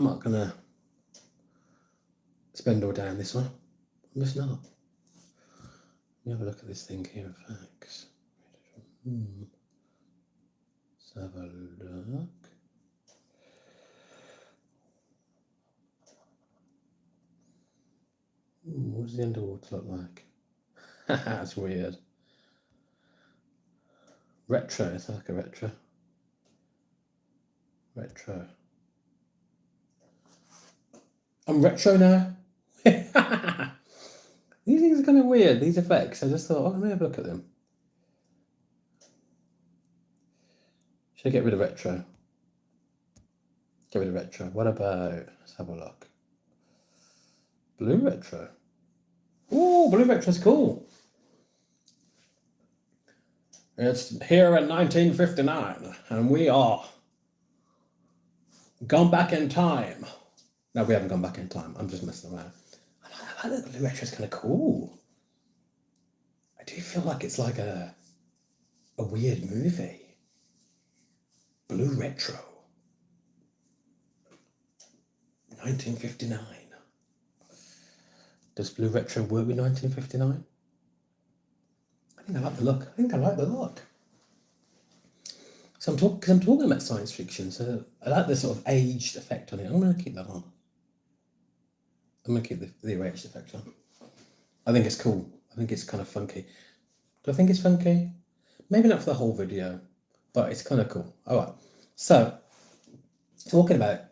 I'm not going to spend all day on this one. I'm just not. Let me have a look at this thing here, effects. Let's have a look. What does the underwater look like? That's weird. Retro, it's like a retro. Retro. I'm retro now. These things are kind of weird, these effects. I just thought, oh, let me have a look at them. Should I get rid of retro? Get rid of retro. What about, let's have a look. Blue retro. Oh, blue retro's cool. It's here in 1959, and we are gone back in time. No, we haven't gone back in time. I'm just messing around. I like that blue retro's kind of cool. I do feel like it's like a weird movie. Blue retro. 1959. Does blue retro work with 1959? I think I like the look. So I'm talking about science fiction, so I like the sort of aged effect on it. I'm going to keep that on. I'm going to keep the aged effect on. I think it's cool. I think it's kind of funky. Do I think it's funky? Maybe not for the whole video, but it's kind of cool. All right. So, talking about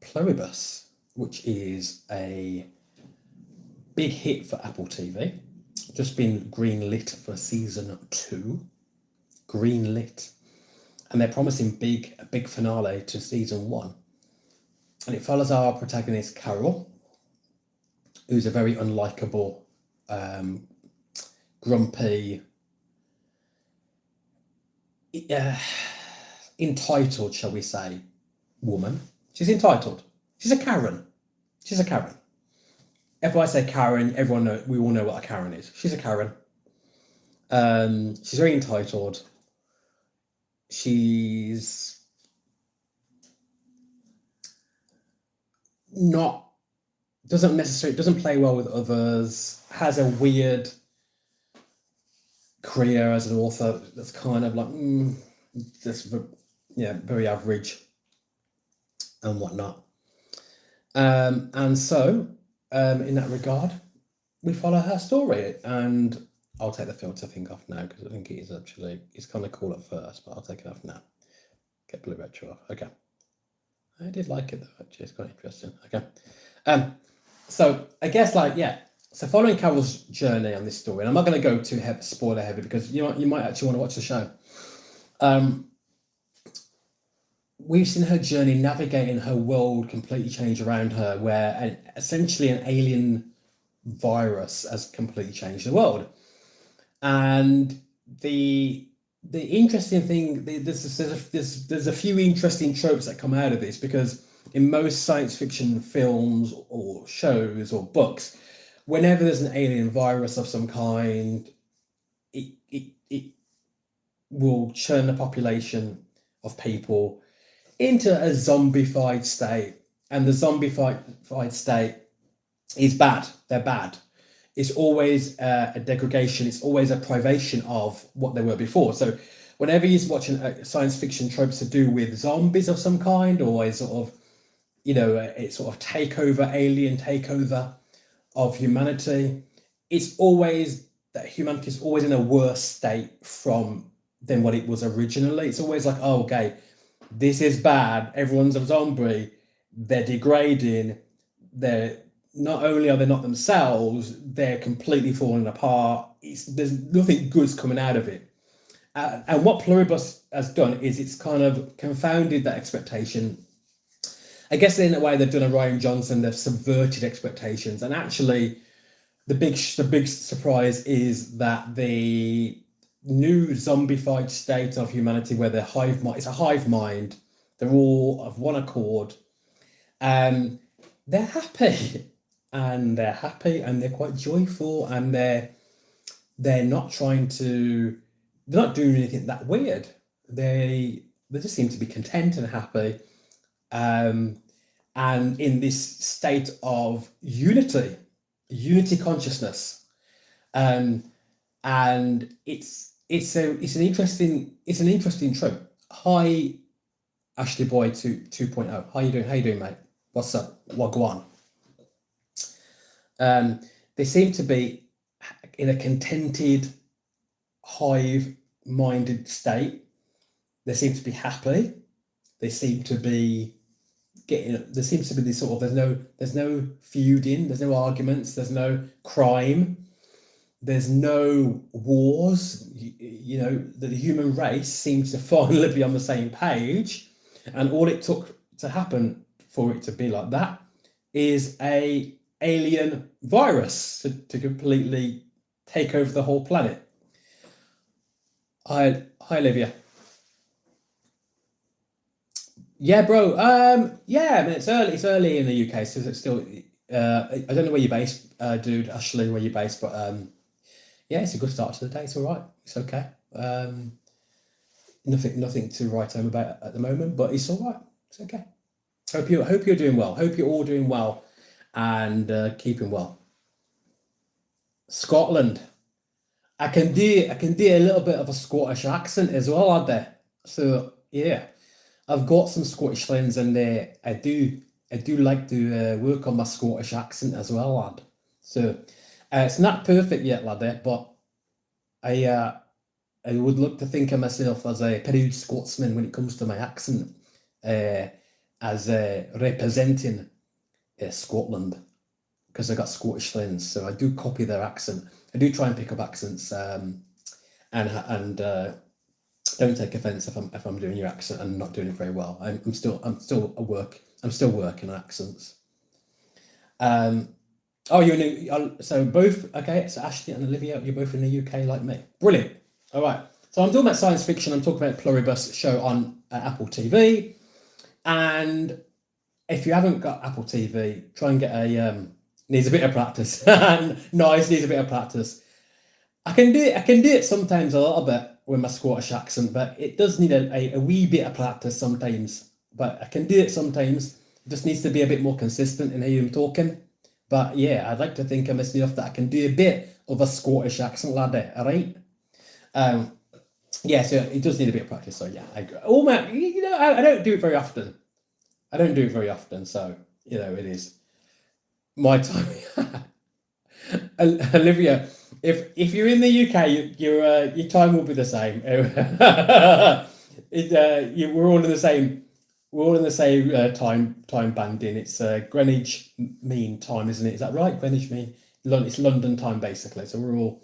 Pluribus, which is a big hit for Apple TV. Just been greenlit for season 2. Greenlit. And they're promising a big finale to season 1. And it follows our protagonist, Carol, who's a very unlikable, grumpy, entitled, shall we say, woman. She's entitled. She's a Karen. If I say Karen, we all know what a Karen is. She's a Karen. She's very entitled. She's doesn't play well with others, has a weird career as an author that's kind of like, very average and whatnot. And so, in that regard, we follow her story, and I'll take the filter thing off now because I think it's kind of cool at first, but I'll take it off now. Get blue retro off. Okay. I did like it though, actually. It's quite interesting. Okay. So I guess so following Carol's journey on this story, and I'm not going to go too spoiler heavy because you might actually want to watch the show. We've seen her journey navigating her world completely change around her, where essentially an alien virus has completely changed the world. And the interesting thing, there's a few interesting tropes that come out of this, because in most science fiction films or shows or books, whenever there's an alien virus of some kind, it will churn the population of people into a zombified state, and the zombified state is bad. They're bad. It's always a degradation. It's always a privation of what they were before. So whenever you're watching science fiction tropes to do with zombies of some kind, or a sort of, a sort of alien takeover of humanity, it's always that humanity is always in a worse state than what it was originally. It's always like, oh, okay, this is bad. Everyone's a zombie. They're degrading. Not only are they not themselves, they're completely falling apart. There's nothing good's coming out of it. And what Pluribus has done is it's kind of confounded that expectation. I guess in a way they've done a Rian Johnson. They've subverted expectations, and actually, the big surprise is that the new zombified state of humanity, where it's a hive mind. They're all of one accord, and they're happy. And they're quite joyful, and they're not doing anything that weird. They just seem to be content and happy. and in this state of unity consciousness. And it's an interesting trope. Hi, Ashley Boy 2.0. How you doing, mate? What's up? Wagwan. They seem to be in a contented, hive-minded state. They seem to be happy. There seems to be this sort of, there's no feuding, there's no arguments, there's no crime, there's no wars. The human race seems to finally be on the same page, and all it took to happen for it to be like that is a alien virus to completely take over the whole planet. Hi, Olivia. Yeah, bro. Yeah, I mean, it's early in the UK, so it's still. I don't know where you're based, dude. Ashley, where you're based, but yeah, it's a good start to the day. It's all right. It's okay. Nothing to write home about at the moment, but it's all right. It's okay. Hope you're doing well. Hope you're all doing well, and keeping well. Scotland. I can do a little bit of a Scottish accent as well, aren't there? So yeah, I've got some Scottish friends, and I do like to work on my Scottish accent as well, lad. So it's not perfect yet, lad, but I would look to think of myself as a proud Scotsman when it comes to my accent, as representing Scotland, because I got Scottish friends, so I do copy their accent. I do try and pick up accents, and don't take offence if I'm doing your accent and not doing it very well. I'm still working on accents. So both, okay, so Ashley and Olivia, you're both in the UK like me. Brilliant. All right. So I'm talking about science fiction. I'm talking about Pluribus show on Apple TV. And if you haven't got Apple TV, try and get needs a bit of practice. Nice, needs a bit of practice. I can do it sometimes a little bit with my Scottish accent, but it does need a wee bit of practice sometimes. But I can do it sometimes. It just needs to be a bit more consistent in how I'm talking. But yeah, I'd like to think I'm enough that I can do a bit of a Scottish accent, lad. All right. Yeah, so it does need a bit of practice. So yeah, I agree. Oh man, I don't do it very often. So it is my time. Olivia, if you're in the UK, your time will be the same. We're all in the same. We're all in the same time banding. It's Greenwich Mean Time, isn't it? Is that right? Greenwich Mean. It's London time basically. So we're all,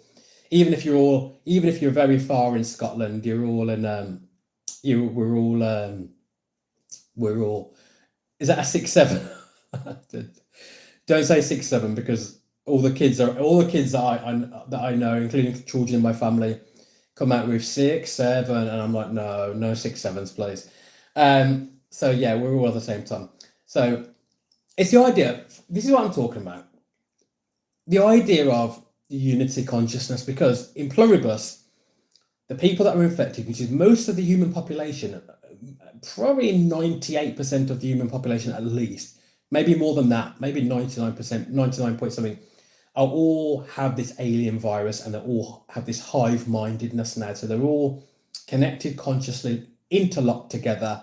even if you're very far in Scotland, you're all in. We're all. Is that a 6-7? Don't say 6-7, because all the kids that I know, including children in my family, come out with 6-7, and I'm like, no 6-7s, please. So yeah, we're all at the same time. So it's the idea. This is what I'm talking about. The idea of unity consciousness, because in Pluribus, the people that are infected, which is most of the human population, probably 98% of the human population at least, maybe more than that, maybe 99%, 99 point something, all have this alien virus, and they all have this hive-mindedness now. So they're all connected consciously, interlocked together,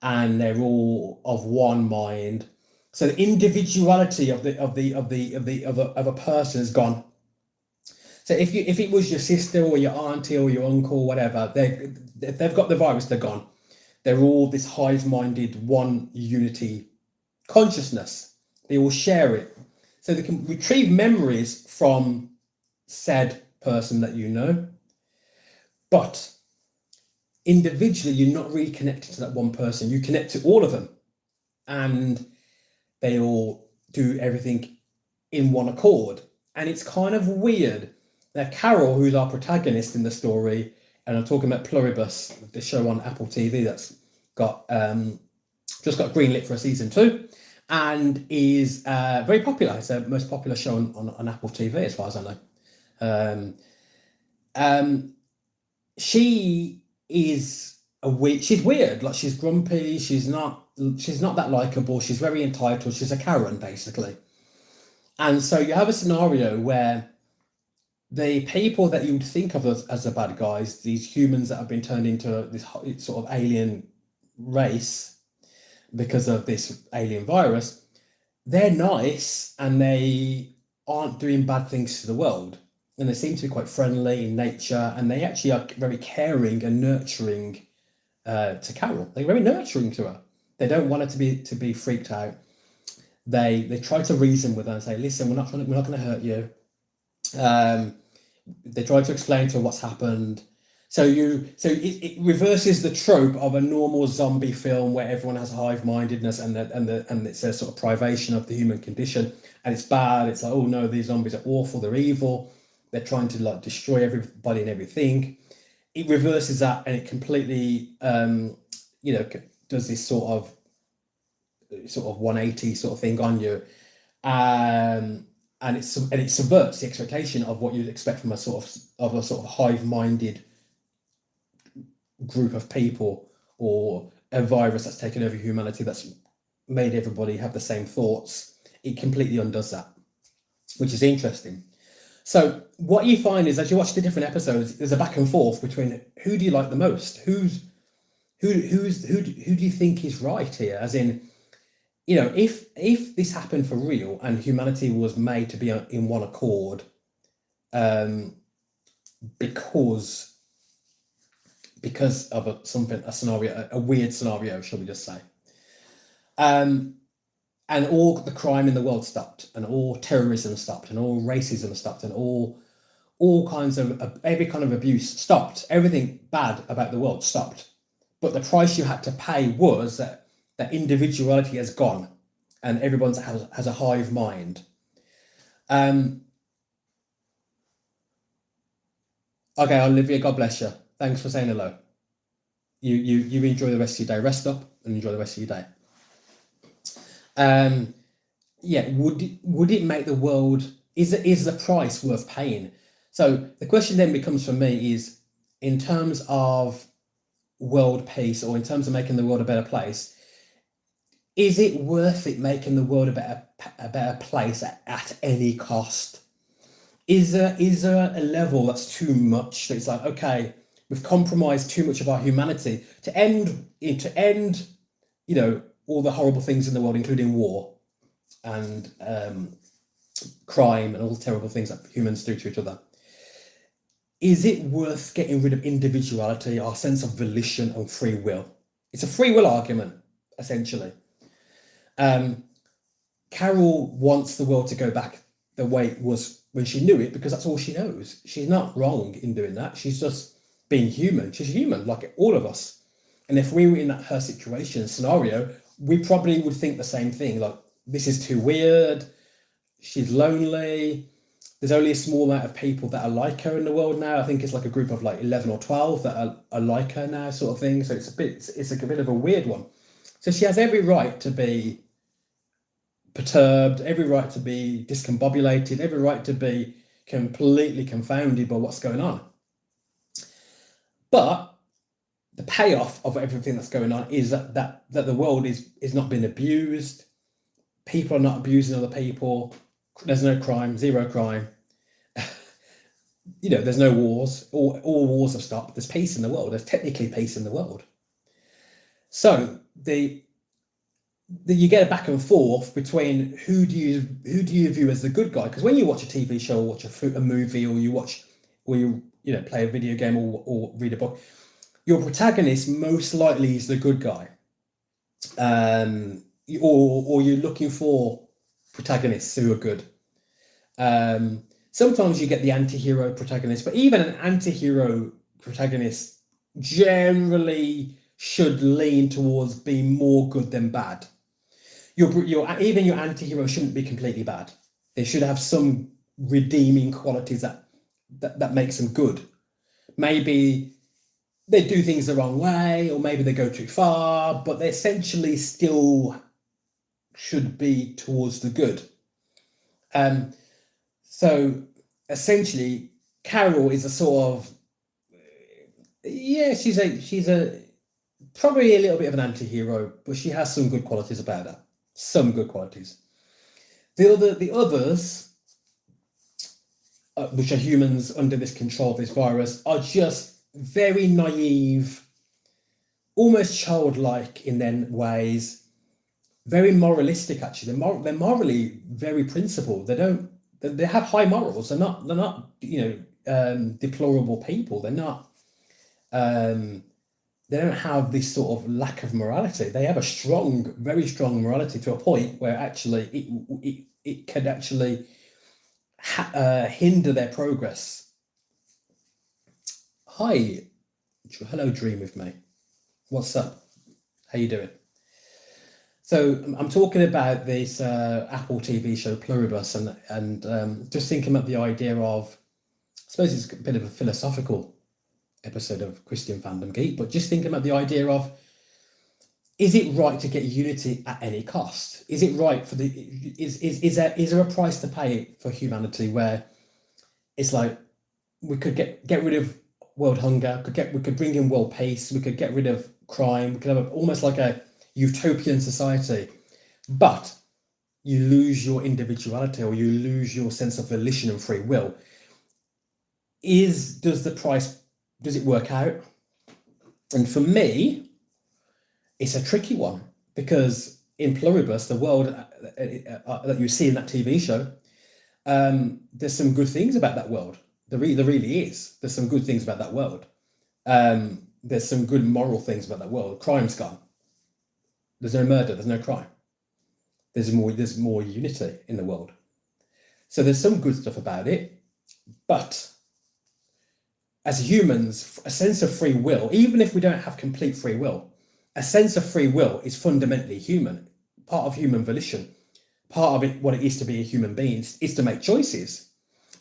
and they're all of one mind. So the individuality of a person is gone. So if it was your sister or your auntie or your uncle, whatever, they've got the virus, they're gone. They're all this hive-minded, one unity consciousness. They all share it. So they can retrieve memories from said person that you know. But individually, you're not really connected to that one person. You connect to all of them. And they all do everything in one accord. And it's kind of weird. Now, Carol, who's our protagonist in the story, and I'm talking about Pluribus, the show on Apple TV that's got just got greenlit for a season 2, and is very popular. It's the most popular show on Apple TV, as far as I know. She is she's weird. Like, she's grumpy. She's not that likable. She's very entitled. She's a Karen, basically. And so you have a scenario where the people that you would think of as the bad guys, these humans that have been turned into this sort of alien race because of this alien virus, they're nice and they aren't doing bad things to the world. And they seem to be quite friendly in nature, and they actually are very caring and nurturing to Carol. They're very nurturing to her. They don't want her to be freaked out. They try to reason with her and say, "Listen, we're not going to hurt you." They try to explain to her what's happened. So it reverses the trope of a normal zombie film where everyone has hive-mindedness and it's a sort of privation of the human condition, and it's bad. It's like, oh no, these zombies are awful. They're evil. They're trying to like destroy everybody and everything. It reverses that, and it completely does this sort of 180 sort of thing on you, and it subverts the expectation of what you'd expect from a sort of hive-minded group of people, or a virus that's taken over humanity that's made everybody have the same thoughts. It completely undoes that, which is interesting. So what you find is, as you watch the different episodes, there's a back and forth between who do you like the most, who do you think is right here, as in, if this happened for real and humanity was made to be in one accord, because of a weird scenario, shall we just say, and all the crime in the world stopped, and all terrorism stopped, and all racism stopped, and all kinds of every kind of abuse stopped, everything bad about the world stopped, but the price you had to pay was that individuality has gone, and everyone has a hive mind. Okay, Olivia, God bless you. Thanks for saying hello. You enjoy the rest of your day. Rest up and enjoy the rest of your day. Would it make the world? Is the price worth paying? So the question then becomes for me is, in terms of world peace, or in terms of making the world a better place, is it worth it making the world a better place at any cost? Is there a level that's too much? That it's like, okay, we've compromised too much of our humanity to end all the horrible things in the world, including war and crime and all the terrible things that humans do to each other. Is it worth getting rid of individuality, our sense of volition and free will? It's a free will argument, essentially. Carol wants the world to go back the way it was when she knew it, because that's all she knows. She's not wrong in doing that. She's just being human. She's human, like all of us. And if we were in her situation scenario, we probably would think the same thing. Like, this is too weird. She's lonely. There's only a small amount of people that are like her in the world now. I think it's like a group of like 11 or 12 that are like her now, sort of thing. So it's a bit of a weird one. So she has every right to be perturbed, every right to be discombobulated, every right to be completely confounded by what's going on. But the payoff of everything that's going on is that the world is not being abused. People are not abusing other people. There's no crime, zero crime. There's no wars. All wars have stopped. There's peace in the world. There's technically peace in the world. So you get a back and forth between who do you view as the good guy? Because when you watch a TV show, or watch a movie, or you play a video game, or read a book, your protagonist most likely is the good guy, or you're looking for protagonists who are good. Sometimes you get the anti-hero protagonist, but even an anti-hero protagonist generally should lean towards being more good than bad. Even your anti-hero shouldn't be completely bad. They should have some redeeming qualities that makes them good. Maybe they do things the wrong way, or maybe they go too far, but they essentially still should be towards the good. So essentially, Carol is a sort of, she's a probably a little bit of an anti-hero, but she has some good qualities about her. Some good qualities. The others, which are humans under this control of this virus, are just very naive, almost childlike in their ways, very moralistic. Actually, they're morally very principled. They have high morals. They're not deplorable people. They're not. They don't have this sort of lack of morality. They have a strong, very strong morality to a point where actually it could actually hinder their progress. Hi, hello, dream with me. What's up? How you doing? So I'm talking about this Apple TV show Pluribus, and just thinking about the idea of, I suppose it's a bit of a philosophical episode of Christian Fandom Geek, but just thinking about the idea of, is it right to get unity at any cost? Is it right for is there a price to pay for humanity where it's like we could get rid of world hunger, we could bring in world peace, we could get rid of crime, we could have almost like a utopian society, but you lose your individuality or you lose your sense of volition and free will. Does it work out? And for me, it's a tricky one, because in Pluribus, the world that you see in that TV show, there's some good things about that world. There really is. There's some good things about that world. There's some good moral things about that world. Crime's gone. There's no murder. There's no crime. There's more unity in the world. So there's some good stuff about it, but as humans, a sense of free will, even if we don't have complete free will, a sense of free will is fundamentally human, part of human volition. Part of it, what it is to be a human being, is to make choices.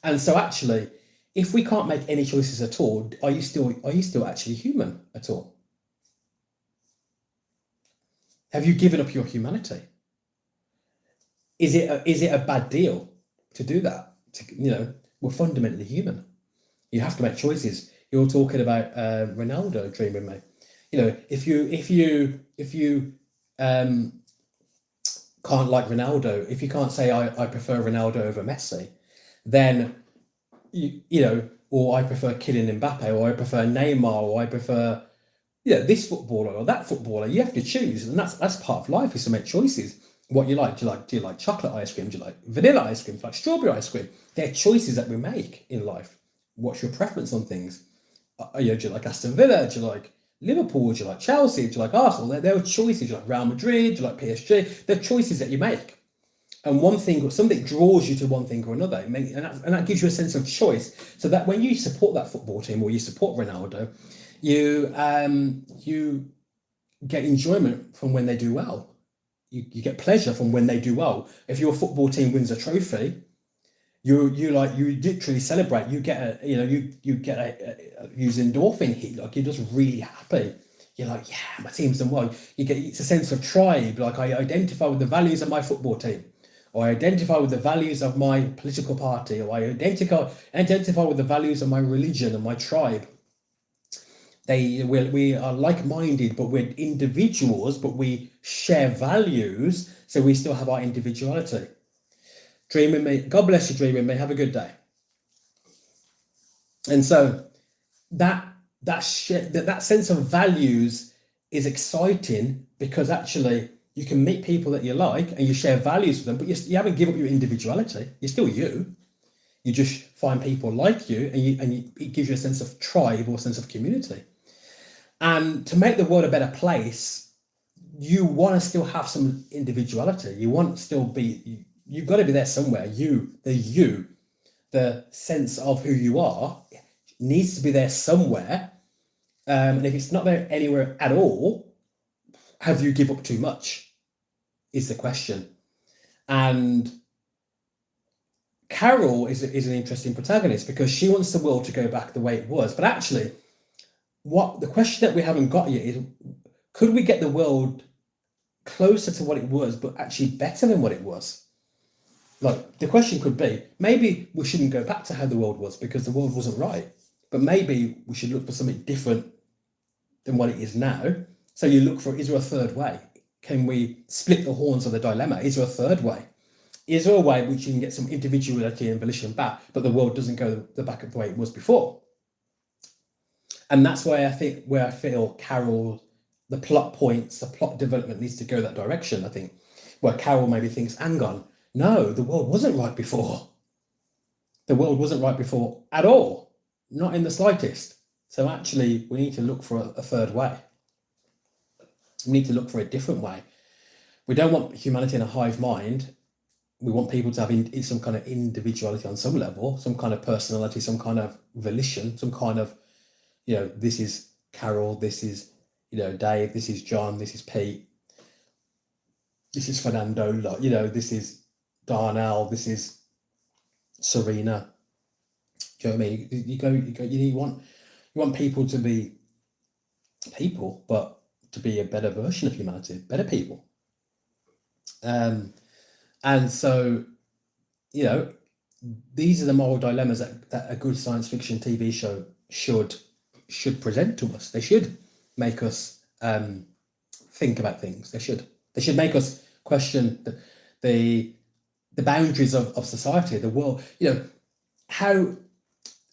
And so actually, if we can't make any choices at all, are you still actually human at all? Have you given up your humanity? Is it a bad deal to do that? We're fundamentally human. You have to make choices. You're talking about Ronaldo dreaming, mate. If you can't like Ronaldo, if you can't say I prefer Ronaldo over Messi, then or I prefer Kylian Mbappe, or I prefer Neymar, or I prefer this footballer or that footballer. You have to choose, and that's part of life, is to make choices. What you like? Do you like chocolate ice cream? Do you like vanilla ice cream? Do you like strawberry ice cream? They're choices that we make in life. What's your preference on things? Do you like Aston Villa? Do you like Liverpool? Do you like Chelsea? Do you like Arsenal? There are choices. Do you like Real Madrid? Do you like PSG? They're choices that you make. And something draws you to one thing or another. And that gives you a sense of choice. So that when you support that football team or you support Ronaldo, you get enjoyment from when they do well. You get pleasure from when they do well. If your football team wins a trophy, you literally celebrate. You get use endorphin hit. Like, you're just really happy. You're like, yeah, my team's done well. It's a sense of tribe. Like, I identify with the values of my football team, or I identify with the values of my political party, or I identify with the values of my religion and my tribe. We are like-minded, but we're individuals, but we share values, so we still have our individuality. Dream with me. God bless you, dream with me. Have a good day. And so that sense of values is exciting, because actually you can meet people that you like and you share values with them, but you haven't given up your individuality. You're still you. You just find people like you, and it gives you a sense of tribe or a sense of community. And to make the world a better place, you want to still have some individuality. You want to still be. You've got to be there somewhere. The sense of who you are needs to be there somewhere. And if it's not there anywhere at all, have you give up too much? Is the question. And Carol is an interesting protagonist, because she wants the world to go back the way it was. But actually, the question that we haven't got yet is, could we get the world closer to what it was, but actually better than what it was? Like, the question could be, maybe we shouldn't go back to how the world was, because the world wasn't right. But maybe we should look for something different than what it is now. So you look for, is there a third way? Can we split the horns of the dilemma? Is there a third way? Is there a way which you can get some individuality and volition back, but the world doesn't go the back of the way it was before? And that's why where I feel Carol, the plot points, the plot development needs to go that direction. I think where Carol maybe thinks, hang on, no, the world wasn't right before. The world wasn't right before at all, not in the slightest. So actually, we need to look for a third way. We need to look for a different way. We don't want humanity in a hive mind. We want people to have some kind of individuality on some level, some kind of personality, some kind of volition, some kind of, this is Carol, this is, Dave, this is John, this is Pete, this is Fernando, this is Darnell, this is Serena. Do you know what I mean? You want people to be people, but to be a better version of humanity, better people. And so, these are the moral dilemmas that a good science fiction TV show should present to us. They should make us think about things. They should make us question the boundaries of society, the world. How,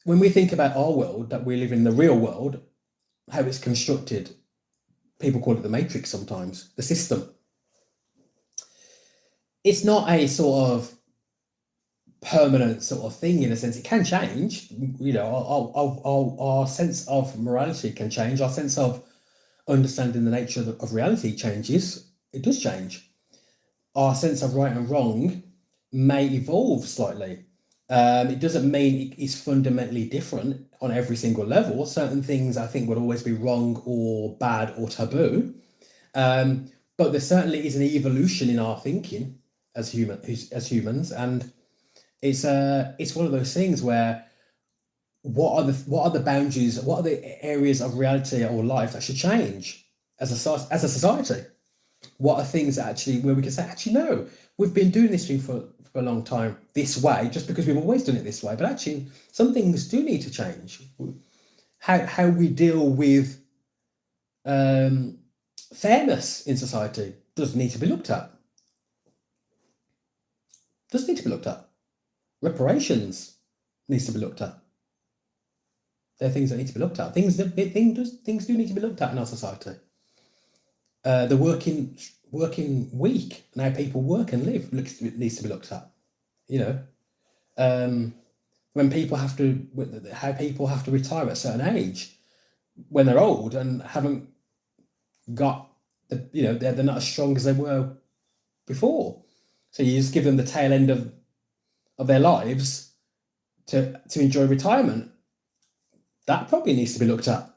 when we think about our world, that we live in the real world, how it's constructed, people call it the matrix sometimes, the system. It's not a sort of permanent sort of thing in a sense. It can change, our sense of morality can change, our sense of understanding the nature of reality changes. It does change. Our sense of right and wrong may evolve slightly. It doesn't mean it is fundamentally different on every single level. Certain things I think would always be wrong or bad or taboo. But there certainly is an evolution in our thinking as humans, and it's one of those things where what are the boundaries, what are the areas of reality or life that should change as a society? What are things that actually, where we can say, actually, no, we've been doing this thing for a long time this way, just because we've always done it this way, but actually some things do need to change. How we deal with fairness in society does need to be looked at. Reparations needs to be looked at. They're things that need to be looked at. Things do need to be looked at in our society. The working week and how people work and live needs to be looked at. When people have to retire at a certain age when they're old and haven't got they're not as strong as they were before. So you just give them the tail end of their lives to enjoy retirement. That probably needs to be looked at.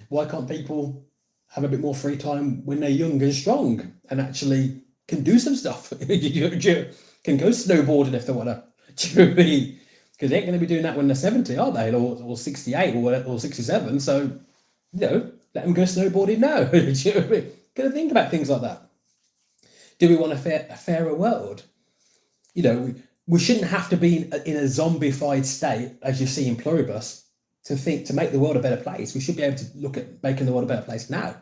Why can't people have a bit more free time when they're young and strong and actually can do some stuff? Can go snowboarding if they want to. Because they ain't going to be doing that when they're 70, are they? Or 68 or 67. So, let them go snowboarding now. Got to think about things like that. Do we want a fairer world? We shouldn't have to be in a zombified state, as you see in Pluribus, to make the world a better place. We should be able to look at making the world a better place now.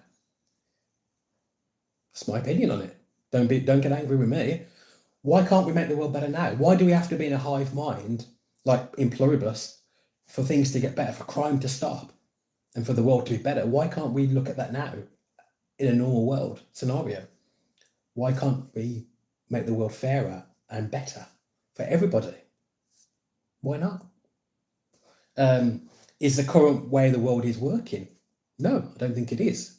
That's my opinion on it. Don't get angry with me. Why can't we make the world better now? Why do we have to be in a hive mind, like in Pluribus, for things to get better, for crime to stop, and for the world to be better? Why can't we look at that now in a normal world scenario? Why can't we make the world fairer and better for everybody? Why not? Is the current way the world is working? No, I don't think it is.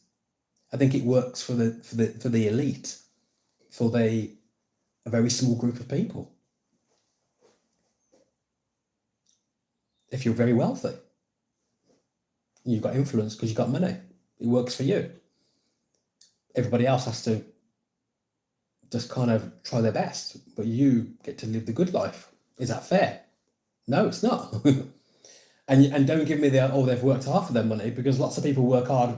I think it works for the elite, for a very small group of people. If you're very wealthy, you've got influence because you've got money, it works for you. Everybody else has to just kind of try their best, but you get to live the good life. Is that fair? No, it's not. And don't give me they've worked hard for their money, because lots of people work hard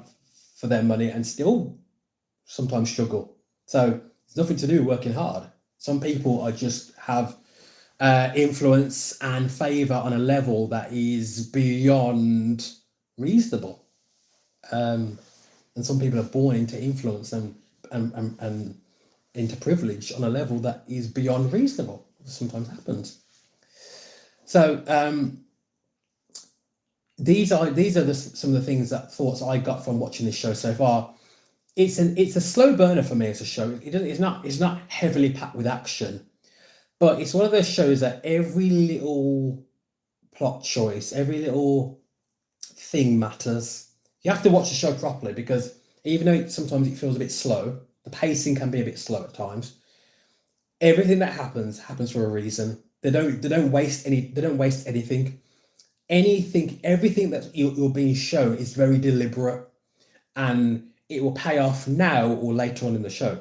for their money and still sometimes struggle. So it's nothing to do with working hard. Some people are just have influence and favour on a level that is beyond reasonable. and some people are born into influence and into privilege on a level that is beyond reasonable. Sometimes happens. So these are some of the thoughts I got from watching this show so far. It's a slow burner for me as a show. It's not heavily packed with action, but it's one of those shows that every little plot choice, every little thing matters. You have to watch the show properly, because even though sometimes it feels a bit slow, the pacing can be a bit slow at times. Everything that happens for a reason. They don't waste anything. Everything that you're being shown is very deliberate, and it will pay off now or later on in the show.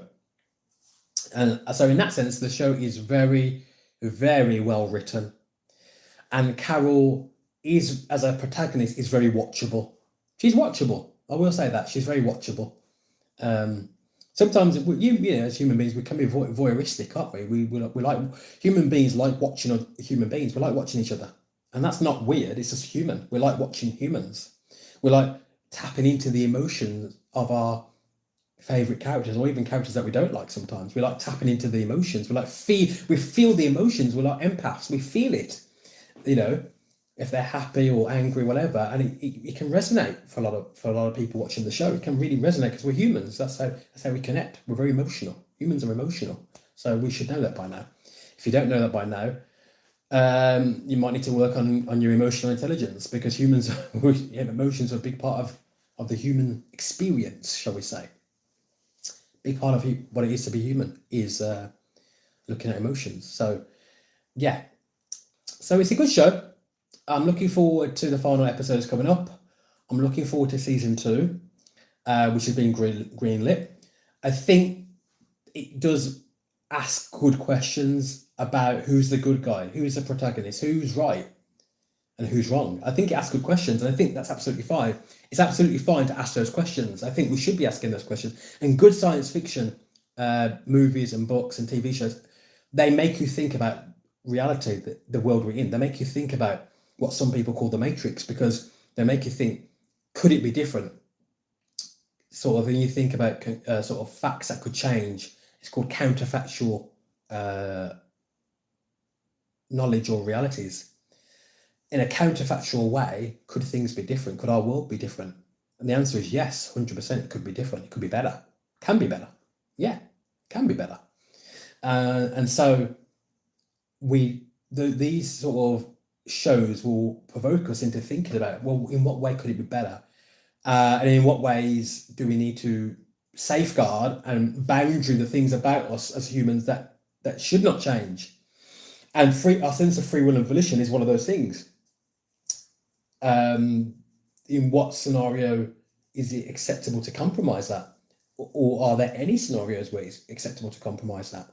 And so in that sense, the show is very, very well written. And Carol is, as a protagonist, is very watchable. She's watchable. I will say that. She's very watchable. Sometimes, as human beings, we can be voyeuristic, aren't we? We like, human beings like watching human beings. We like watching each other. And that's not weird. It's just human. We like watching humans. We like tapping into the emotions of our favourite characters, or even characters that we don't like sometimes. We like tapping into the emotions. We feel the emotions. We're like empaths. We feel it. If they're happy or angry, whatever, and it can resonate for a lot of people watching the show. It can really resonate because we're humans. That's how we connect. We're very emotional. Humans are emotional, so we should know that by now. If you don't know that by now, you might need to work on your emotional intelligence, because emotions are a big part of the human experience, shall we say. Big part of what it is to be human is looking at emotions. So yeah, so it's a good show. I'm looking forward to the final episodes coming up. I'm looking forward to season 2, which has been greenlit. I think it does ask good questions about who's the good guy, who's the protagonist, who's right and who's wrong. I think it asks good questions, and I think that's absolutely fine. It's absolutely fine to ask those questions. I think we should be asking those questions. And good science fiction movies and books and TV shows, they make you think about reality, the world we're in. They make you think about what some people call the Matrix, because they make you think, could it be different? Sort of, when you think about sort of facts that could change, it's called counterfactual knowledge or realities. In a counterfactual way, could things be different? Could our world be different? And the answer is yes, 100%. It could be different. It could be better. Can be better. Yeah, can be better. And so these sort of shows will provoke us into thinking about, well, in what way could it be better? And in what ways do we need to safeguard and boundary the things about us as humans that should not change? And our sense of free will and volition is one of those things. In what scenario is it acceptable to compromise that? Or are there any scenarios where it's acceptable to compromise that?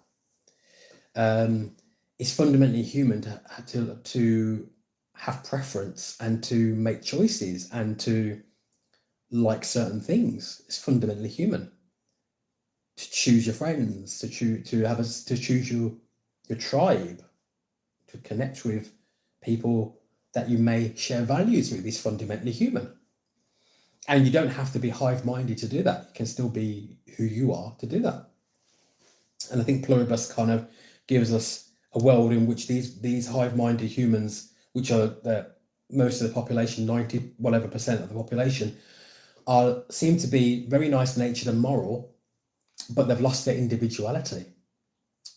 It's fundamentally human to have preference and to make choices and to like certain things. It's fundamentally human to choose your friends, to choose your tribe, to connect with people that you may share values with. Is fundamentally human. And you don't have to be hive-minded to do that. You can still be who you are to do that. And I think Pluribus kind of gives us a world in which these hive-minded humans, which are most of the population, 90 whatever percent of the population, seem to be very nice-natured and moral, but they've lost their individuality.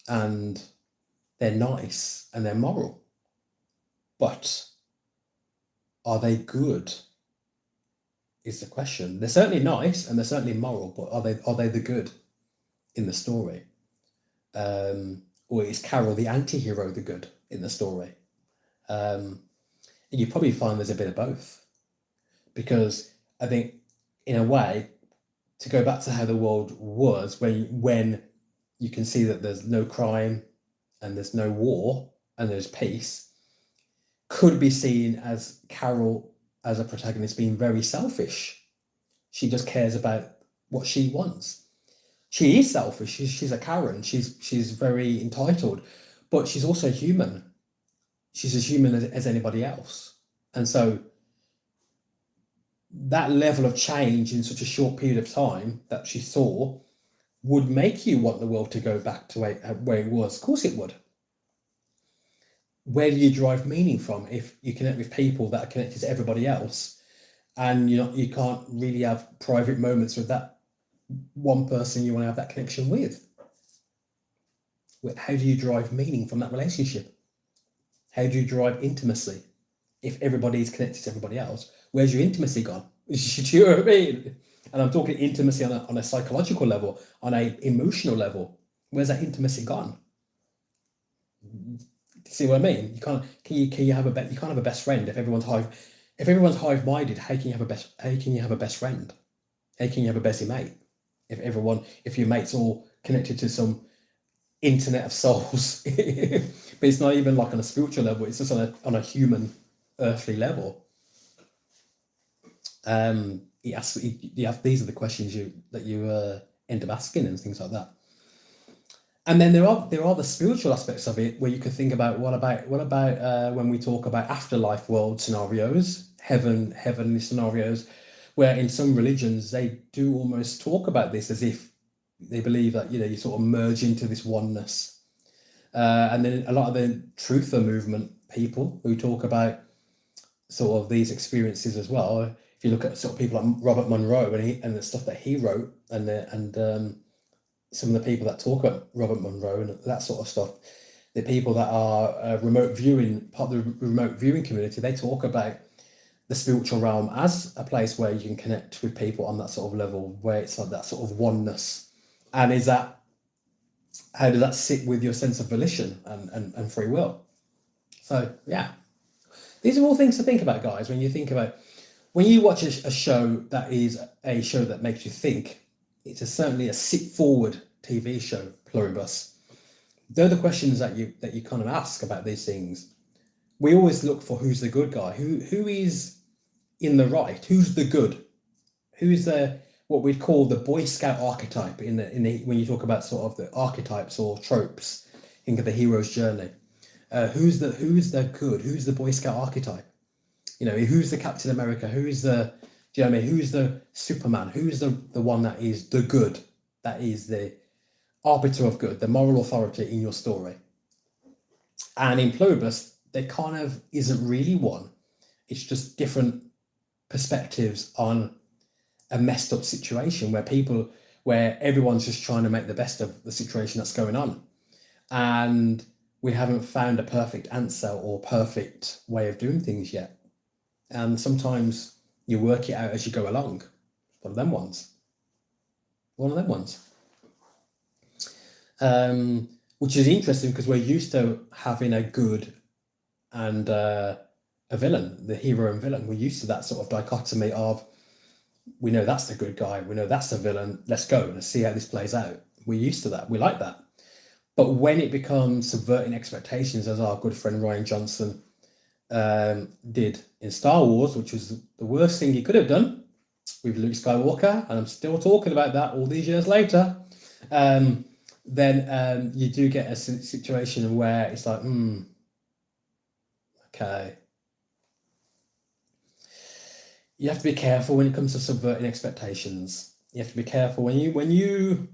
And they're nice and they're moral. But are they good? Is the question. They're certainly nice and they're certainly moral, but are they the good in the story? Or is Carol the anti-hero the good in the story? And you probably find there's a bit of both, because I think, in a way, to go back to how the world was when you can see that there's no crime and there's no war and there's peace, could be seen as Carol as a protagonist being very selfish. She just cares about what she wants. She is selfish. She's a Karen. She's very entitled, but she's also human. She's as human as anybody else. And so that level of change in such a short period of time that she saw would make you want the world to go back to where it was. Of course it would. Where do you derive meaning from if you connect with people that are connected to everybody else, and you can't really have private moments with that one person you want to have that connection with? How do you derive meaning from that relationship? How do you derive intimacy if everybody is connected to everybody else? Where's your intimacy gone? Do you know what I mean? And I'm talking intimacy on a psychological level, on a emotional level. Where's that intimacy gone? See what I mean? You can't. Can you have you can't have a best friend if everyone's hive-minded. How can you have a best friend? How can you have a bestie mate if your mates all connected to some internet of souls? But it's not even like on a spiritual level. It's just on a human, earthly level. These are the questions that you end up asking and things like that. And then there are the spiritual aspects of it where you could think about what about when we talk about afterlife world scenarios, heavenly scenarios, where in some religions they do almost talk about this as if they believe that you sort of merge into this oneness. And then a lot of the truther movement people who talk about sort of these experiences as well. If you look at sort of people like Robert Monroe and the stuff that he wrote, and some of the people that talk about Robert Monroe and that sort of stuff, the people that are part of the remote viewing community, they talk about the spiritual realm as a place where you can connect with people on that sort of level, where it's like that sort of oneness. And how does that sit with your sense of volition and free will? So yeah, these are all things to think about, guys. When you watch a show that is a show that makes you think, it's certainly a sit forward TV show, Pluribus. They're the questions that you kind of ask about these things. We always look for who's the good guy, who is in the right, who's the good, who's what we'd call the Boy Scout archetype when you talk about sort of the archetypes or tropes in the hero's journey. Who's the good? Who's the Boy Scout archetype? Who's the Captain America? Who's the Do you know what I mean? Who's the Superman? Who's the one that is the good? That is the arbiter of good, the moral authority in your story. And in Pluribus, there kind of isn't really one. It's just different perspectives on a messed up situation where everyone's just trying to make the best of the situation that's going on. And we haven't found a perfect answer or perfect way of doing things yet. And sometimes you work it out as you go along. One of them ones. Which is interesting because we're used to having a good and a villain, the hero and villain. We're used to that sort of dichotomy of, we know that's the good guy, we know that's the villain, let's see how this plays out. We're used to that, we like that. But when it becomes subverting expectations, as our good friend Rian Johnson did in Star Wars, which was the worst thing he could have done with Luke Skywalker, and I'm still talking about that all these years later, then you do get a situation where it's like, okay. You have to be careful when it comes to subverting expectations. You have to be careful when you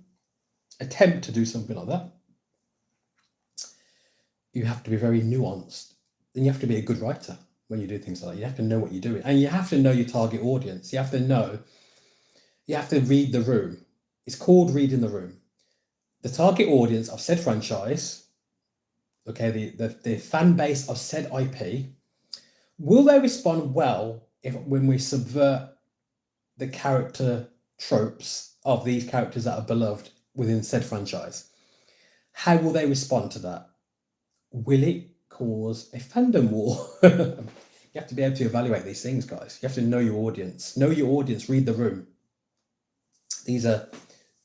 attempt to do something like that. You have to be very nuanced. And you have to be a good writer when you do things like that. You have to know what you're doing. And you have to know your target audience. You have to read the room. It's called reading the room. The target audience of said franchise, okay, the fan base of said IP, will they respond well when we subvert the character tropes of these characters that are beloved within said franchise? How will they respond to that? Will it cause a fandom war? You have to be able to evaluate these things, guys. You have to know your audience. Know your audience, read the room. These are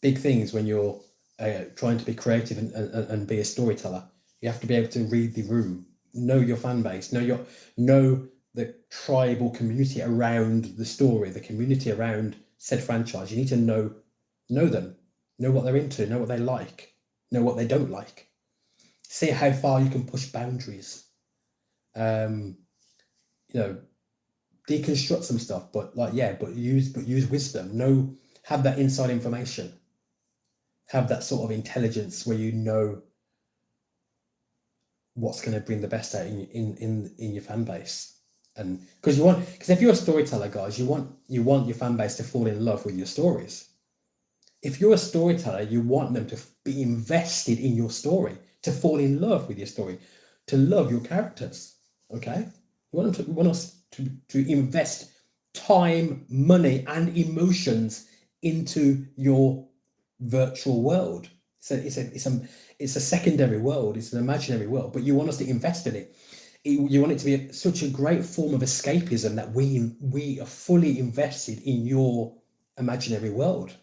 big things when you're trying to be creative and be a storyteller. You have to be able to read the room, know your fan base, know the tribal community around the story, the community around said franchise. You need to know them, know what they're into, know what they like, know what they don't like. See how far you can push boundaries. deconstruct some stuff, but like, yeah, but use wisdom. Have that inside information. Have that sort of intelligence where you know what's going to bring the best out in your fan base. And because if you're a storyteller, guys, you want your fan base to fall in love with your stories. If you're a storyteller, you want them to be invested in your story, to fall in love with your story, to love your characters. Okay, you want us to invest time, money, and emotions into your virtual world. So it's a secondary world. It's an imaginary world, but you want us to invest in it. You want it to be such a great form of escapism that we are fully invested in your imaginary world.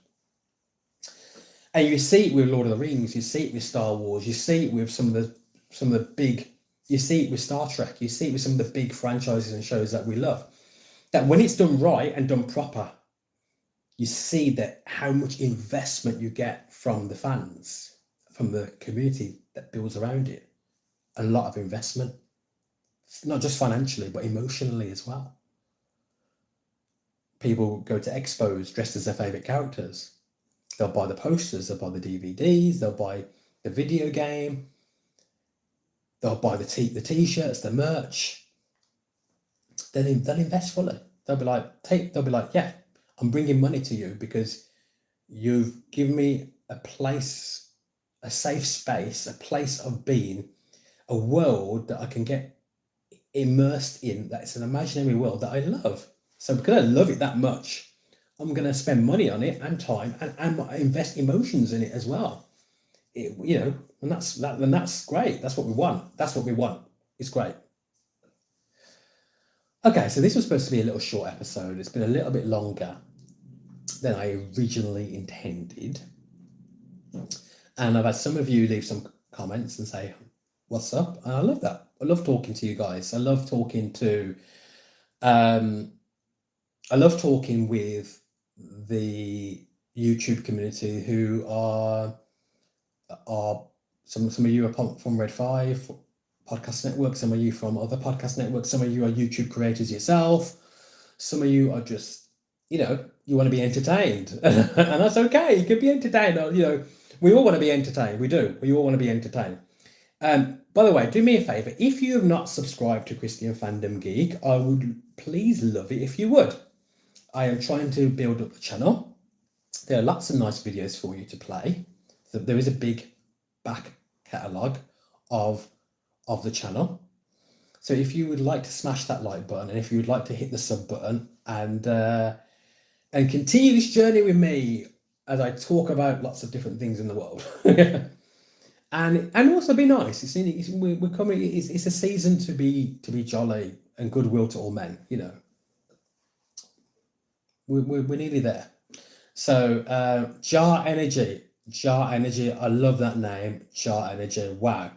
And you see it with Lord of the Rings, you see it with Star Wars, you see it with some of the big, you see it with Star Trek, you see it with some of the big franchises and shows that we love. That when it's done right and done proper, you see that how much investment you get from the fans, from the community that builds around it. A lot of investment, not just financially, but emotionally as well. People go to expos dressed as their favorite characters. They'll buy the posters, they'll buy the DVDs, they'll buy the video game, they'll buy the t-shirts, the merch. They'll invest fully. They'll be like, yeah, I'm bringing money to you because you've given me a place, a safe space, a place of being, a world that I can get immersed in, that it's an imaginary world that I love. So because I love it that much, I'm going to spend money on it and time and invest emotions in it as well. And that's great. That's what we want. It's great. Okay, so this was supposed to be a little short episode. It's been a little bit longer than I originally intended. And I've had some of you leave some comments and say, what's up? And I love that. I love talking to you guys. I love talking with the YouTube community who are some of you are from Red 5 podcast network, some of you from other podcast networks, some of you are YouTube creators yourself, some of you are just, you want to be entertained. And that's okay, you can be entertained. We all want to be entertained. We all want to be entertained. By the way, do me a favor, if you have not subscribed to Christian Fandom Geek, I would please love it if you would. I am trying to build up the channel. There are lots of nice videos for you to play. So there is a big back catalogue of the channel. So if you would like to smash that like button, and if you would like to hit the sub button and continue this journey with me as I talk about lots of different things in the world. and also be nice. We're coming. It's a season to be jolly and goodwill to all men. We're nearly there. So Jar Energy. I love that name. Jar Energy. Wow.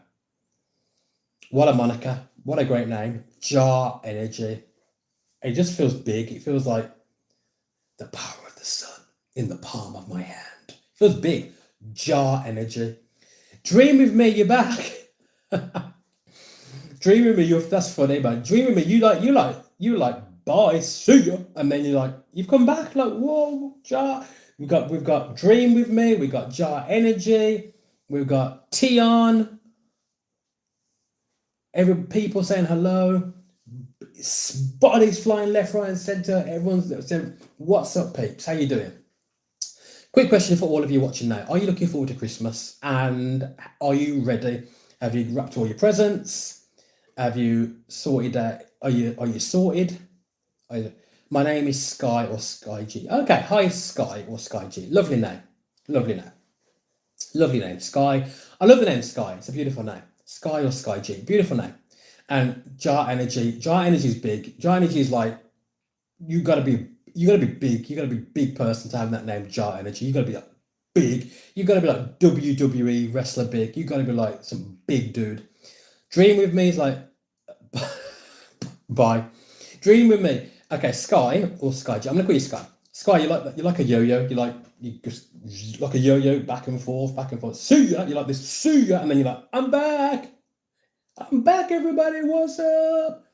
What a moniker. What a great name. Jar Energy. It just feels big. It feels like the power of the sun in the palm of my hand. It feels big. Jar Energy. Dream with me, you're back. Dream with me, that's funny, man. Dream with me, you like, bye, see ya. And then you're like, you've come back, like, whoa, Jar. We've got Dream with me, we've got Jar Energy, we've got Tion. People saying hello. Bodies flying left, right, and centre. Everyone's saying, what's up, peeps? How you doing? Quick question for all of you watching now. Are you looking forward to Christmas? And are you ready? Have you wrapped all your presents? Have you sorted out? Are you sorted? My name is Sky or Sky G. Okay, hi Sky or Sky G. Lovely name. Lovely name, Sky. I love the name Sky. It's a beautiful name. Sky or Sky G. Beautiful name. And Jar Energy. Jar Energy is big. Jar Energy is like, you gotta be big. You gotta be a big person to have that name, Jar Energy. You gotta be like big. You gotta be like WWE wrestler big. You gotta be like some big dude. Dream with me is like bye. Dream with me. Okay, Sky or Sky G. I'm gonna call you Sky. Sky, you like a yo-yo. You just like a yo-yo back and forth. See ya. You like this. See ya, and then you're like, I'm back. I'm back, everybody. What's up?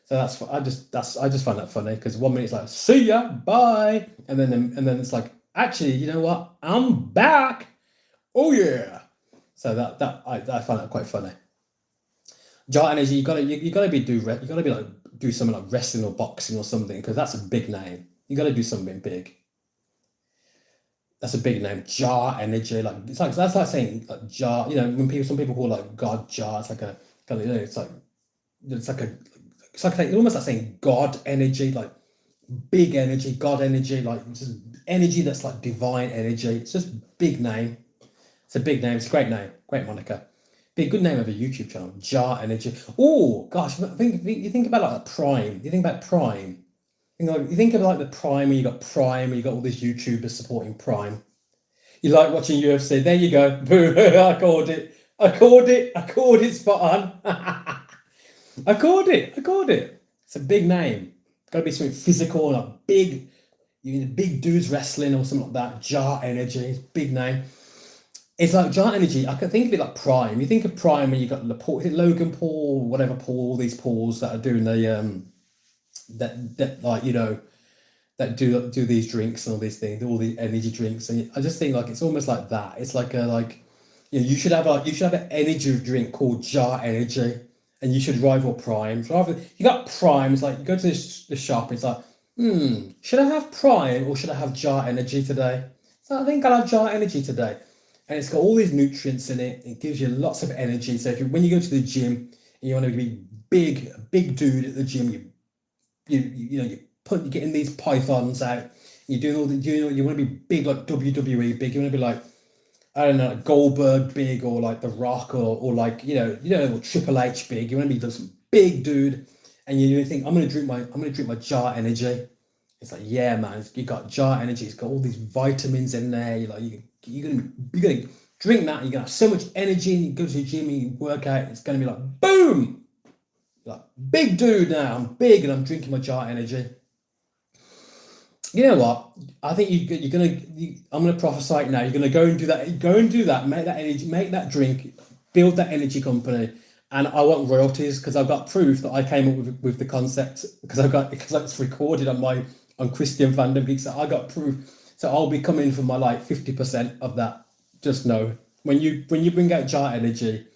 So I just find that funny because 1 minute it's like see ya, bye, and then it's like actually you know what, I'm back. Oh yeah. So I find that quite funny. Jar Energy, you gotta be like do something like wrestling or boxing or something because that's a big name. You gotta do something big. That's a big name. Jar Energy, like it's like that's like saying like jar. You know when some people call like God jar. It's like a kind of, it's like a it's like almost like saying God energy, like big energy, God energy, like just energy that's like divine energy. It's just big name. It's a big name. It's a great name. Great moniker. Be a good name of a YouTube channel. Jar Energy. Oh gosh, you think about like Prime. You think about Prime. You think about like the Prime, and you got Prime, and you got all these YouTubers supporting Prime. You like watching UFC. There you go. Boom. I called it. I called it. I called it spot on. I called it. I called it. It's a big name. Got to be something physical, like big. You need big dudes wrestling or something like that. Jar Energy. Big name. It's like Jar Energy. I can think of it like Prime. You think of Prime when you got is it Logan Paul, whatever Paul, all these Pauls that are doing the that like that do these drinks and all these things, all the energy drinks, and I just think like it's almost like that. It's like you should have an energy drink called Jar Energy, and you should rival Prime. So rather you got Prime, it's like you go to the shop, it's like should I have Prime or should I have Jar Energy today? So I think I'll have Jar Energy today. And it's got all these nutrients in it. It gives you lots of energy. So when you go to the gym and you want to be a big dude at the gym, you're getting these pythons out. You're doing all the you want to be big like WWE big. You want to be like I don't know like Goldberg big or like The Rock or like Triple H big. You want to be some big dude, and you think I'm gonna drink my Jar Energy. It's like yeah man, you got Jar Energy. It's got all these vitamins in there. You're gonna drink that. You're gonna have so much energy. And you go to the gym and you work out. It's gonna be like boom, like big dude now. I'm big and I'm drinking my Jar Energy. You know what? I think I'm gonna prophesy it now. You're gonna go and do that. Go and do that. Make that energy. Make that drink. Build that energy company. And I want royalties because I've got proof that I came up with the concept because it's recorded on Christian Fandom Geek. So I got proof. So I'll be coming for my like 50% of that. Just know when you bring out Jar Energy,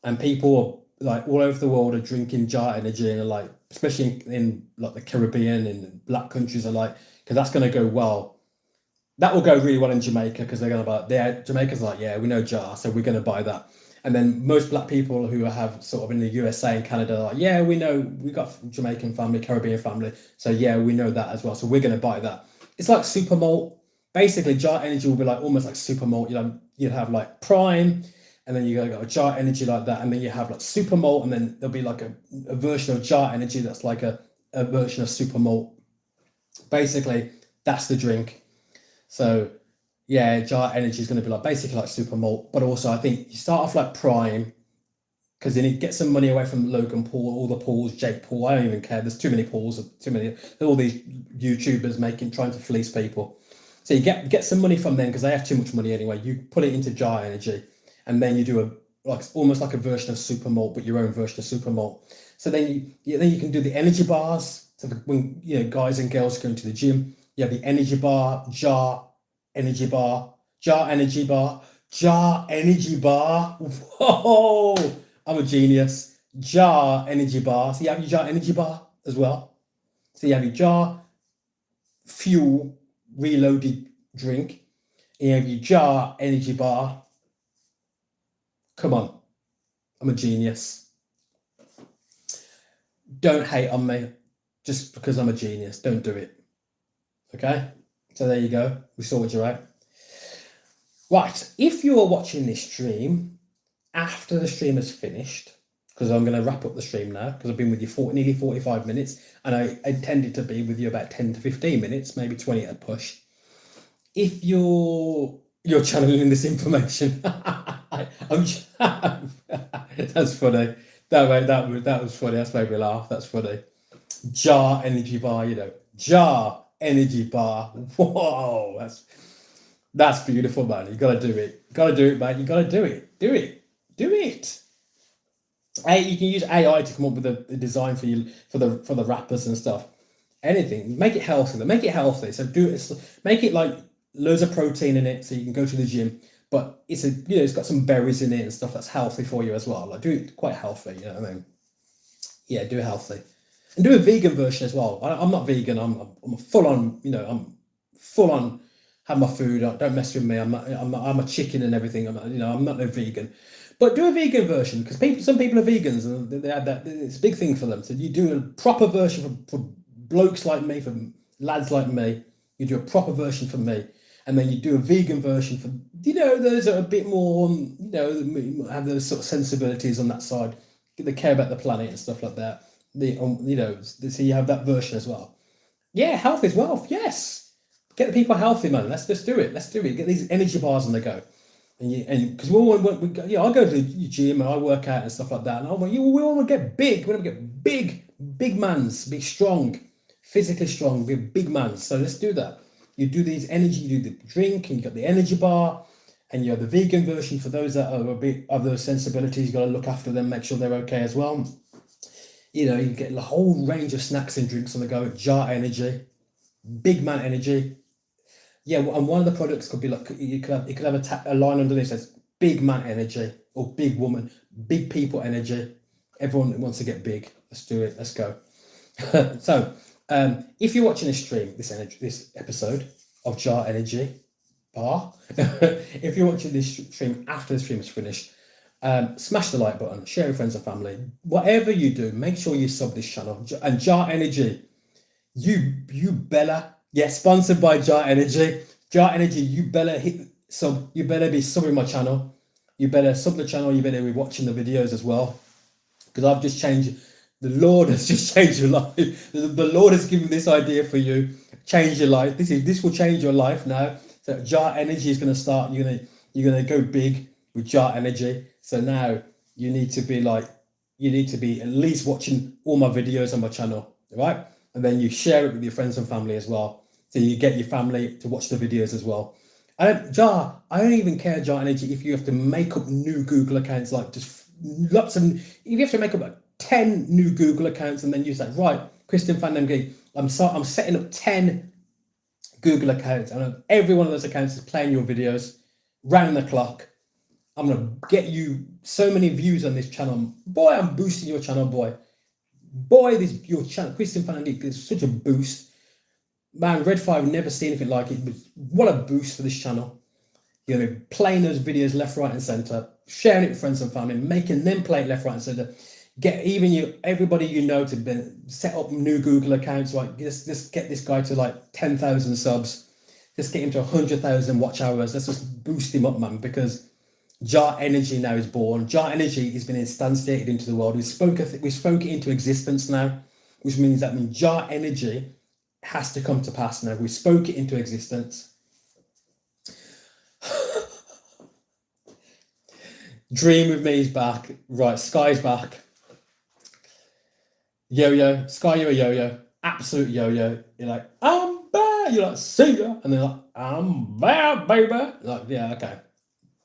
and people like all over the world are drinking Jar Energy, and like especially in like the Caribbean and black countries are like because that's going to go well. That will go really well in Jamaica because they're going to buy. Jamaica's like yeah we know Jar, so we're going to buy that. And then most black people who have sort of in the USA and Canada are like yeah we know we got Jamaican family, Caribbean family, so yeah we know that as well. So we're going to buy that. It's like super malt. Basically, Jar Energy will be like almost like super malt. You'd have like Prime, and then you got a Jar Energy like that, and then you have like super malt, and then there'll be like a version of Jar Energy that's like a version of super malt. Basically, that's the drink. So yeah, Jar Energy is going to be like basically like super malt, but also I think you start off like Prime because then you get some money away from Logan Paul, all the Pauls, Jake Paul. I don't even care. There's too many Pauls, all these YouTubers trying to fleece people. So you get some money from them because they have too much money anyway. You put it into Jar Energy, and then you do almost like a version of super malt, but your own version of super malt. So then you can do the energy bars. So when guys and girls go into the gym, you have the energy bar, Jar Energy bar, Jar Energy bar, Jar Energy bar. Whoa, I'm a genius. Jar Energy bar. So you have your Jar Energy bar as well. So you have your Jar Fuel Reloaded drink. You have your Jar Energy bar. Come on, I'm a genius. Don't hate on me just because I'm a genius. Don't do it. Okay? So there you go. We sorted you out. Right. If you are watching this stream after the stream is finished, because I'm going to wrap up the stream now, because I've been with you nearly 45 minutes, and I intended to be with you about 10 to 15 minutes, maybe 20 at a push. If you're channeling this information, that's funny. That was funny. That's made me laugh. That's funny. Jar Energy bar, Jar Energy bar. Whoa, that's beautiful, man. You gotta do it. You gotta do it, man. You gotta do it. Do it. You can use AI to come up with a design for you for the wrappers and stuff. Anything, make it healthy. Make it healthy. So make it like loads of protein in it, so you can go to the gym. But it's got some berries in it and stuff that's healthy for you as well. Like do it quite healthy. You know what I mean? Yeah, do it healthy, and do a vegan version as well. I'm not vegan. I'm full on. I'm full on. Have my food. Don't mess with me. I'm a chicken and everything. I'm not a vegan. But do a vegan version because some people are vegans and they have that. It's a big thing for them. So you do a proper version for blokes like me, for lads like me. You do a proper version for me, and then you do a vegan version for those that are a bit more have those sort of sensibilities on that side. They care about the planet and stuff like that. So you have that version as well. Yeah, health is wealth. Yes, get the people healthy, man. Let's just do it. Let's do it. Get these energy bars on the go. And because we all want, I go to the gym and I work out and stuff like that, and we all want to get big. We want to get big mans, be strong, physically strong, be big mans. So let's do that. You do these energy, you do the drink, and you got the energy bar, and you have the vegan version for those that are a bit of those sensibilities. You got to look after them, make sure they're okay as well. You get a whole range of snacks and drinks on the go. Jar Energy, big man energy. Yeah, and one of the products could be like you could have a line underneath that says "Big Man Energy" or "Big Woman," "Big People Energy." Everyone wants to get big. Let's do it. Let's go. So, if you're watching this stream, this episode of Jar Energy Bar, if you're watching this stream after the stream is finished, smash the like button, share with friends and family. Whatever you do, make sure you sub this channel. And Jar Energy, you better. Yeah, sponsored by Jar Energy. Jar Energy, you better hit sub. You better be subbing my channel. You better sub the channel. You better be watching the videos as well. Because I've just changed. The Lord has just changed your life. The Lord has given this idea for you. Change your life. This will change your life now. So Jar Energy is going to start. You're gonna go big with Jar Energy. So now you need to be at least watching all my videos on my channel, right? And then you share it with your friends and family as well. So you get your family to watch the videos as well. I don't even care, Jar Energy, if you have to make up new Google accounts, like just lots of, if you have to make up like 10 new Google accounts and then use that, right, Christian Fandom Geek, I'm setting up 10 Google accounts, and every one of those accounts is playing your videos round the clock. I'm going to get you so many views on this channel. Boy, I'm boosting your channel, boy. Your channel, Christian Fan Geek, is such a boost. Man, Red 5 never seen anything like it. But what a boost for this channel. Playing those videos left, right, and centre, sharing it with friends and family, making them play it left, right, and centre. Get everybody to set up new Google accounts. Like just get this guy to like 10,000 subs. Just get him to 100,000 watch hours. Let's just boost him up, man, because Jar Energy now is born. Jar Energy has been instantiated into the world. We spoke it into existence now, which means that Jar Energy has to come to pass now. We spoke it into existence. Dream with me is back. Right, Sky's back. Yo-yo, Sky, you're a yo-yo. Absolute yo-yo. You're like, I'm back. You're like, see ya. And they're like, I'm back, baby. Like, yeah, okay.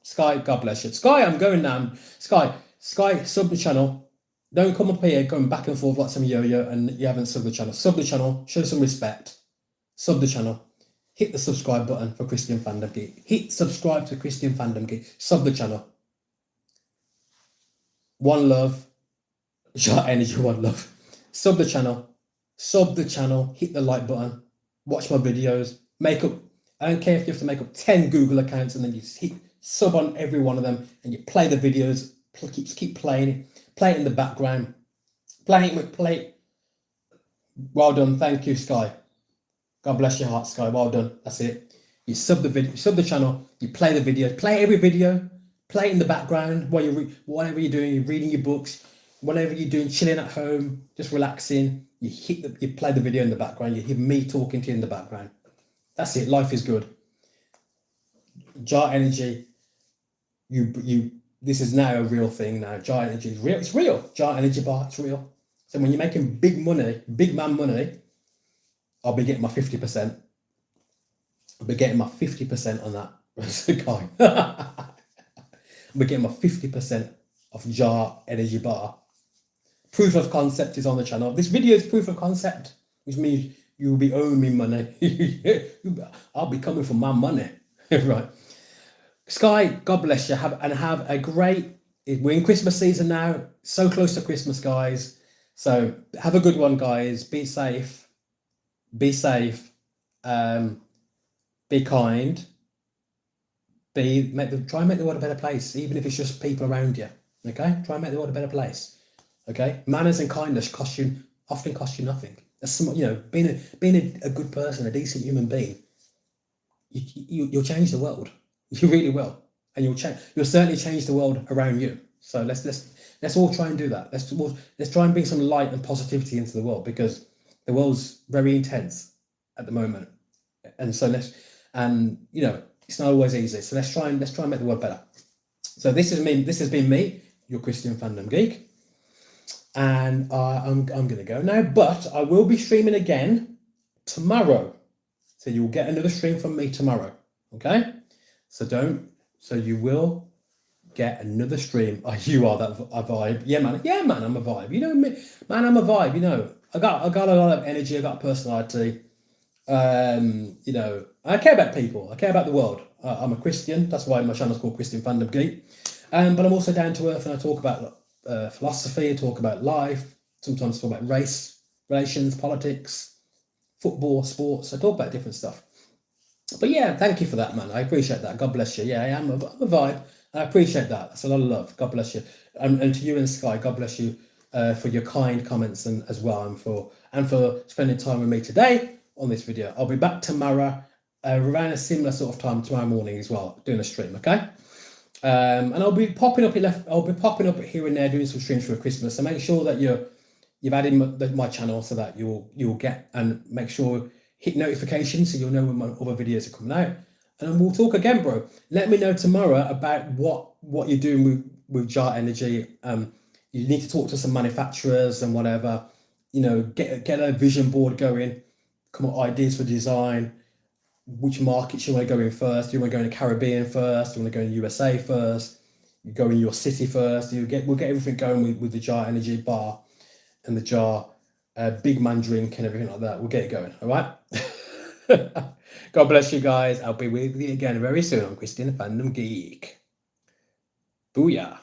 Sky, God bless you. Sky, I'm going down. Sky, sub the channel. Don't come up here going back and forth like some yo-yo and you haven't subbed the channel. Sub the channel. Show some respect. Sub the channel. Hit the subscribe button for Christian Fandom Geek. Hit subscribe to Christian Fandom Geek. Sub the channel. One love. Jar Energy, one love. Sub the channel. Sub the channel. Hit the like button. Watch my videos. I don't care if you have to make up 10 Google accounts and then you hit sub on every one of them and you play the videos. Keep playing it. Play it in the background. Play it. Well done. Thank you, Sky. God bless your heart, Sky. Well done. That's it. You sub the channel. You play the videos. Play every video. Play it in the background while whatever you're doing. You're reading your books. Whatever you're doing, chilling at home, just relaxing. You play the video in the background. You hear me talking to you in the background. That's it. Life is good. Jar Energy. This is now a real thing now. Jar Energy is real. It's real. Jar Energy Bar, it's real. So when you're making big money, big man money, I'll be getting my 50%. I'll be getting my 50% on that. I'll be getting my 50% of Jar Energy Bar. proof of concept is on the channel. This video is proof of concept, which means you will be owing me money. I'll be coming for my money. Right. Sky, God bless you. Have a great, we're in Christmas season now. So close to Christmas, guys. So have a good one, guys. Be safe. Be safe. Be kind. Try and make the world a better place, even if it's just people around you. Okay? Try and make the world a better place. Okay? Manners and kindness often cost you nothing. That's being a good person, a decent human being, you'll change the world. You really will, and you'll certainly change the world around you. So let's all try and do that. Let's try and bring some light and positivity into the world, because the world's very intense at the moment, and so it's not always easy. So let's try and make the world better. So this has been me, your Christian fandom geek, and I'm gonna go now, but I will be streaming again tomorrow. So you'll get another stream from me tomorrow. Okay? So you will get another stream. Oh, you are a vibe. Yeah, man. Yeah, man, I'm a vibe. You know me. Man, I'm a vibe. You know, I got a lot of energy, I got personality. I care about people. I care about the world. I'm a Christian. That's why my channel's called Christian Fandom Geek. But I'm also down to earth, and I talk about philosophy, I talk about life, sometimes talk about race, relations, politics, football, sports. I talk about different stuff. But yeah, thank you for that, man. I appreciate that. God bless you. Yeah, I'm a vibe. I appreciate that. That's a lot of love. God bless you. And to you and Sky, God bless you for your kind comments and as well, and for spending time with me today on this video. I'll be back tomorrow around a similar sort of time tomorrow morning as well, doing a stream. Okay. And I'll be popping up here and there doing some streams for Christmas. So make sure that you've added my channel so that you'll get, and make sure hit notifications so you'll know when my other videos are coming out. And we'll talk again, bro. Let me know tomorrow about what you're doing with Jar Energy. You need to talk to some manufacturers and whatever. Get a vision board going. Come up with ideas for design. Which markets you want to go in first? Do you want to go in the Caribbean first? Do you want to go in the USA first? You go in your city first. We'll get everything going with the Jar Energy bar and the Jar big man drink and everything like that. We'll get it going. All right. God bless you guys. I'll be with you again very soon on Christian Fandom Geek. Booyah.